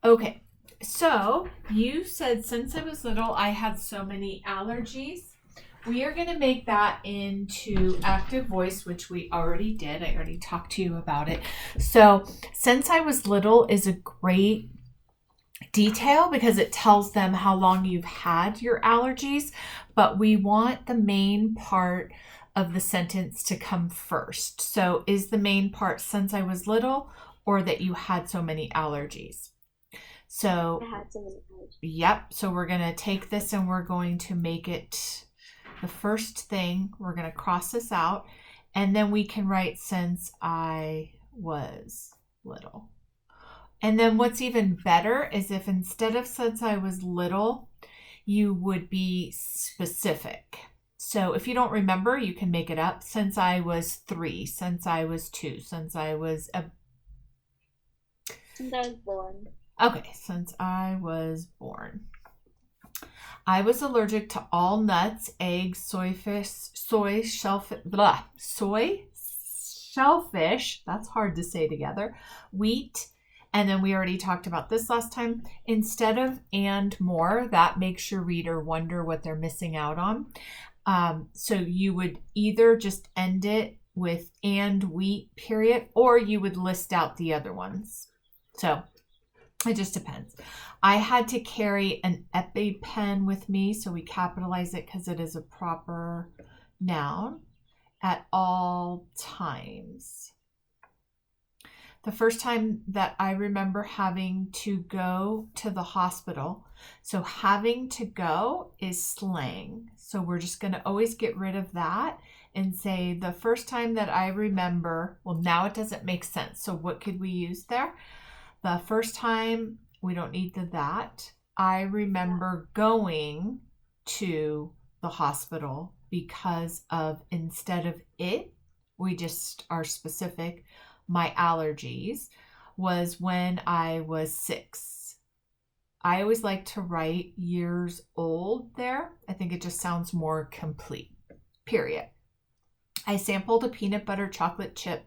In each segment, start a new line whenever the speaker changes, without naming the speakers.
Okay, so you said since I was little, I had so many allergies. We are going to make that into active voice, which we already did. I already talked to you about it. So, since I was little is a great detail because it tells them how long you've had your allergies, but we want the main part of the sentence to come first. So, is the main part since I was little or that you had so many allergies?
I
So,
had so many allergies.
yep. So, we're going to take this and we're going to make it the first thing. We're going to cross this out and then we can write since I was little. And then what's even better is if instead of since I was little, you would be specific. So if you don't remember, you can make it up. Since I was 3, since I was 2, since I was a.
Since I was born.
Okay, since I was born. I was allergic to all nuts, eggs, soy fish, soy shellfish, that's hard to say together, wheat, and then we already talked about this last time. Instead of and more, that makes your reader wonder what they're missing out on. So you would either just end it with and wheat, period, or you would list out the other ones. So it just depends. I had to carry an EpiPen with me, so we capitalize it because it is a proper noun at all times. The first time that I remember having to go to the hospital, so having to go is slang. So we're just going to always get rid of that and say the first time that I remember, well, now it doesn't make sense. So what could we use there? The first time, we don't need the that. I remember going to the hospital because of instead of it, we just are specific. My allergies was when I was 6. I always like to write years old there. I think it just sounds more complete. Period. I sampled a peanut butter chocolate chip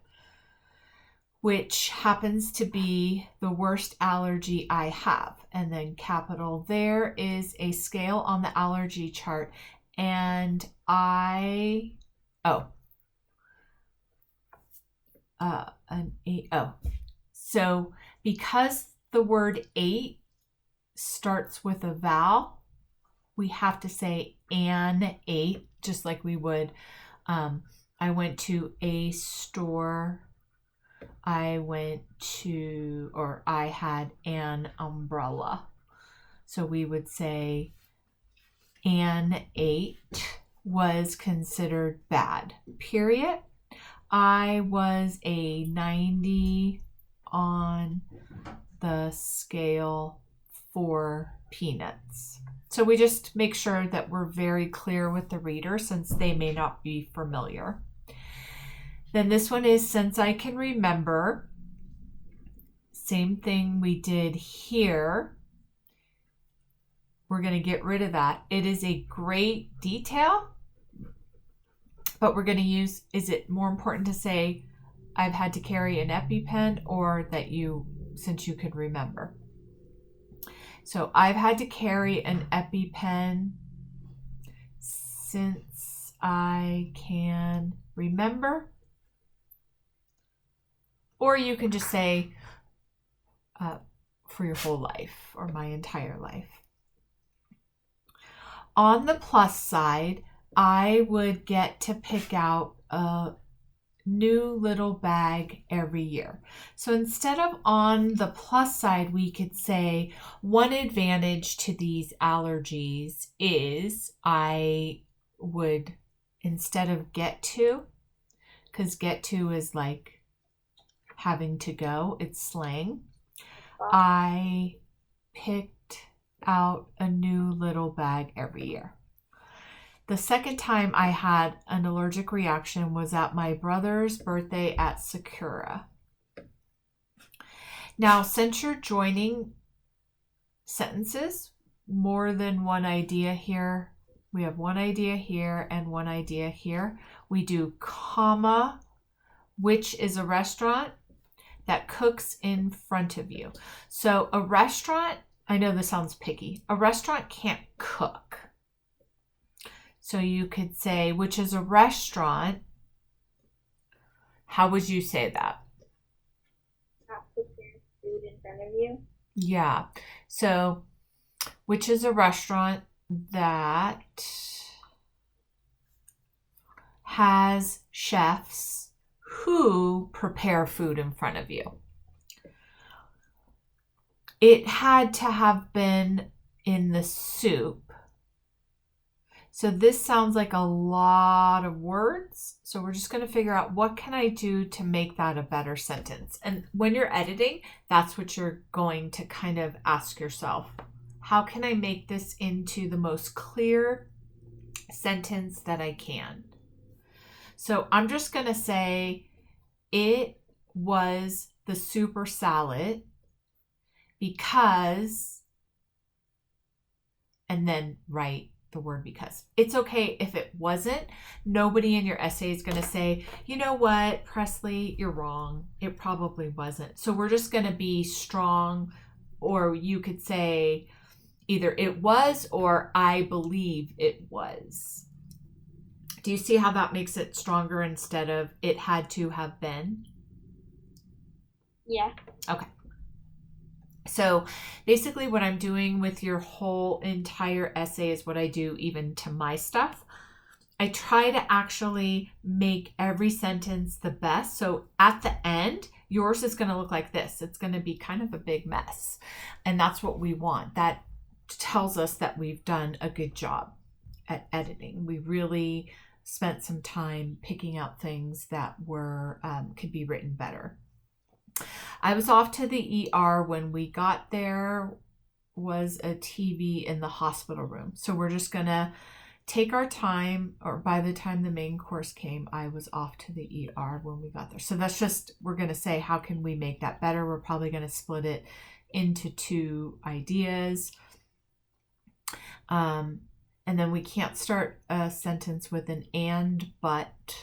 which happens to be the worst allergy I have. And then capital, there is a scale on the allergy chart. And oh, an 8. Oh, so because the word 8 starts with a vowel, we have to say an 8, just like we would. I went to a store. I had an umbrella. So we would say an 8 was considered bad, period. I was a 90 on the scale for peanuts. So we just make sure that we're very clear with the reader since they may not be familiar. Then this one is since I can remember. Same thing we did here. We're going to get rid of that. It is a great detail, but we're going to use, is it more important to say I've had to carry an EpiPen or that since you could remember? So I've had to carry an EpiPen since I can remember. Or you can just say for your whole life or my entire life. On the plus side, I would get to pick out a new little bag every year. So instead of on the plus side, we could say one advantage to these allergies is I would, instead of get to, because get to is like having to go, it's slang. I picked out a new little bag every year. The second time I had an allergic reaction was at my brother's birthday at Sakura. Now, since you're joining sentences, more than one idea here. We have one idea here and one idea here. We do comma, which is a restaurant that cooks in front of you. So a restaurant, I know this sounds picky, a restaurant can't cook. So you could say, which is a restaurant. How would you say that?
Not prepare food in front of you.
Yeah. So, which is a restaurant that has chefs who prepare food in front of you. It had to have been in the soup. So this sounds like a lot of words. So we're just going to figure out what can I do to make that a better sentence. And when you're editing, that's what you're going to kind of ask yourself. How can I make this into the most clear sentence that I can? So I'm just going to say it was the super salad because, and then write the word because. It's okay if it wasn't. Nobody in your essay is going to say, you know what, Presley, you're wrong. It probably wasn't. So we're just going to be strong, or you could say either it was or I believe it was. Do you see how that makes it stronger instead of it had to have been?
Yeah.
Okay. So basically what I'm doing with your whole entire essay is what I do even to my stuff. I try to actually make every sentence the best. So at the end, yours is going to look like this. It's going to be kind of a big mess. And that's what we want. That tells us that we've done a good job at editing. We really spent some time picking out things that were could be written better. I was off to the ER. When we got there was a TV in the hospital room. So we're just going to take our time, or by the time the main course came, I was off to the ER when we got there. So that's just, we're going to say, how can we make that better? We're probably going to split it into two ideas. And then we can't start a sentence with an and, but,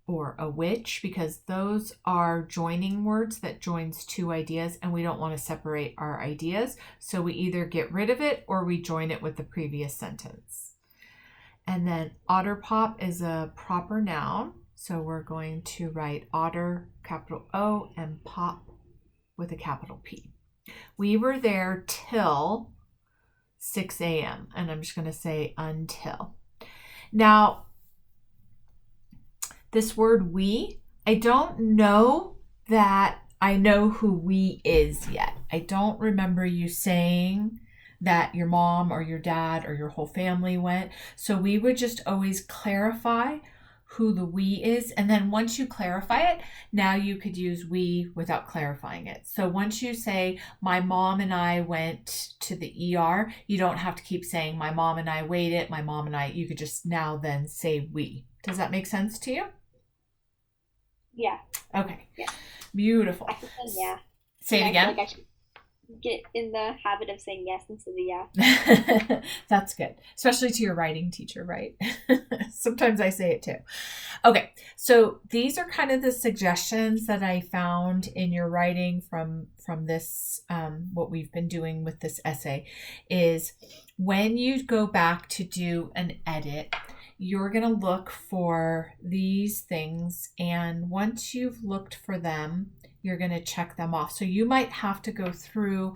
or a which, because those are joining words that joins two ideas, and we don't want to separate our ideas. So we either get rid of it or we join it with the previous sentence. And then otter pop is a proper noun. So we're going to write otter, capital O, and pop with a capital P. We were there till 6 a.m. And I'm just going to say until. Now, this word we, I don't know that I know who we is yet. I don't remember you saying that your mom or your dad or your whole family went. So we would just always clarify who the we is. And then once you clarify it, now you could use we without clarifying it. So once you say, my mom and I went to the ER, you don't have to keep saying, my mom and I waited, my mom and I, you could just now then say we. Does that make sense to you?
Yeah.
Okay.
Yeah.
Beautiful.
I can say yeah.
Say it
I
again.
feel like I should get in the habit of saying yes instead of yeah.
That's good, especially to your writing teacher, right? Sometimes I say it too. Okay, so these are kind of the suggestions that I found in your writing from this, what we've been doing with this essay, is when you go back to do an edit, you're going to look for these things, and once you've looked for them, you're going to check them off. So you might have to go through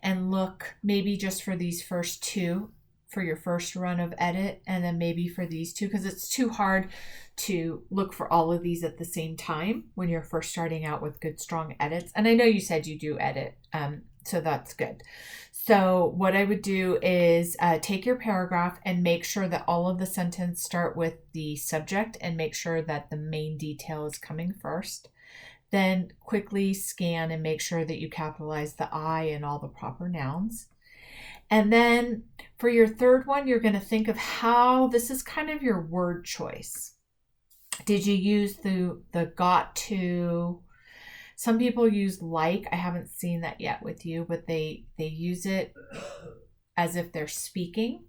and look maybe just for these first two for your first run of edit, and then maybe for these two, because it's too hard to look for all of these at the same time when you're first starting out with good, strong edits. And I know you said you do edit, so that's good. So what I would do is take your paragraph and make sure that all of the sentences start with the subject, and make sure that the main detail is coming first. Then quickly scan and make sure that you capitalize the I and all the proper nouns. And then for your third one, you're going to think of how this is kind of your word choice. Did you use the got to? Some people use like. I haven't seen that yet with you, but they use it as if they're speaking.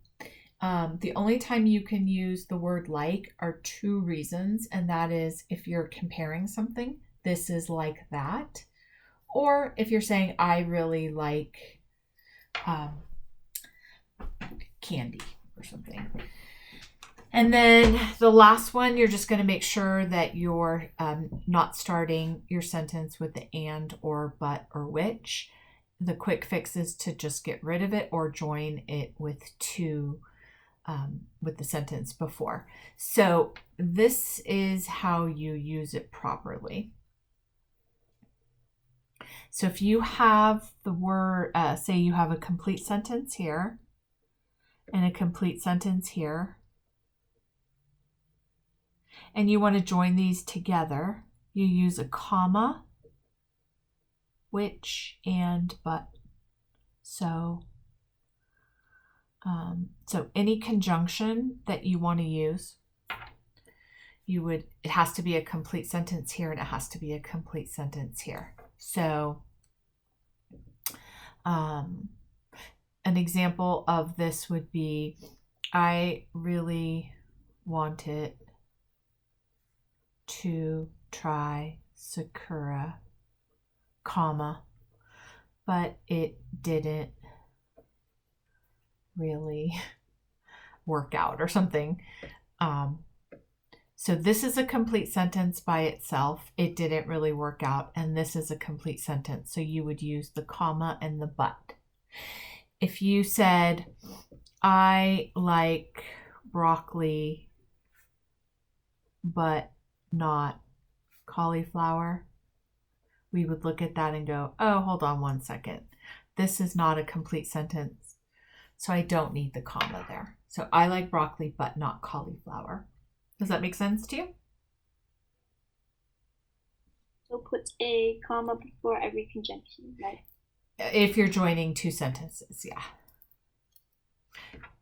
The only time you can use the word like are two reasons, and that is if you're comparing something, this is like that. Or if you're saying, I really like candy or something. And then the last one, you're just going to make sure that you're not starting your sentence with the and or but or which. The quick fix is to just get rid of it or join it with to with the sentence before. So this is how you use it properly. So if you have the word, say you have a complete sentence here and a complete sentence here, and you want to join these together, you use a comma, which, and, but. So any conjunction that you want to use, it has to be a complete sentence here and it has to be a complete sentence here. So an example of this would be, I really wanted to try Sakura, comma, but it didn't really work out or something. So this is a complete sentence by itself. It didn't really work out. And this is a complete sentence. So you would use the comma and the but. If you said, I like broccoli, but not cauliflower, we would look at that and go, oh, hold on one second. This is not a complete sentence. So I don't need the comma there. So I like broccoli, but not cauliflower. Does that make sense to you?
So put a comma before every conjunction, right?
If you're joining two sentences, yeah.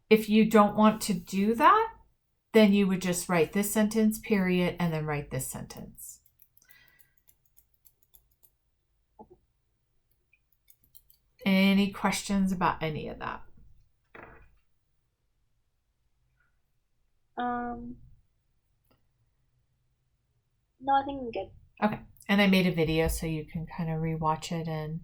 If you don't want to do that, then you would just write this sentence, period, and then write this sentence. Any questions about any of that?
No, I think I'm good.
Okay. And I made a video so you can kind of rewatch it and